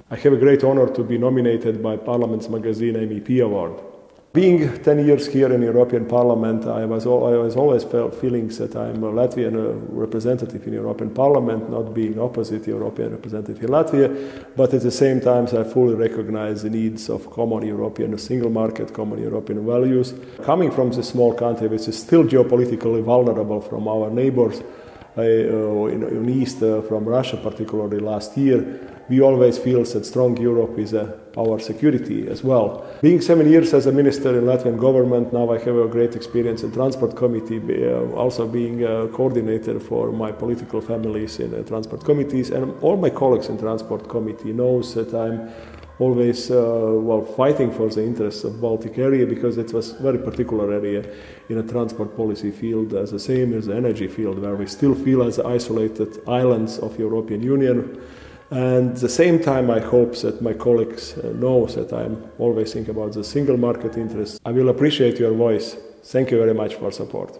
I have a great honor to be nominated by Parliament's magazine MEP Award. Being 10 years here in the European Parliament, I was always feeling that I'm a Latvian representative in the European Parliament, not being opposite European representative in Latvia, but at the same time I fully recognize the needs of common European single market, common European values. Coming from this small country, which is still geopolitically vulnerable from our neighbors in East, from Russia particularly last year, we always feel that strong Europe is our security as well. Being 7 years as a minister in Latvian government, now I have a great experience in Transport Committee, also being a coordinator for my political families in transport committees, and all my colleagues in Transport Committee knows that I'm always fighting for the interests of Baltic area, because it was a very particular area in a transport policy field, as the same as the energy field, where we still feel as isolated islands of European Union. And at the same time, I hope that my colleagues know that I'm always thinking about the single market interests. I will appreciate your voice. Thank you very much for support.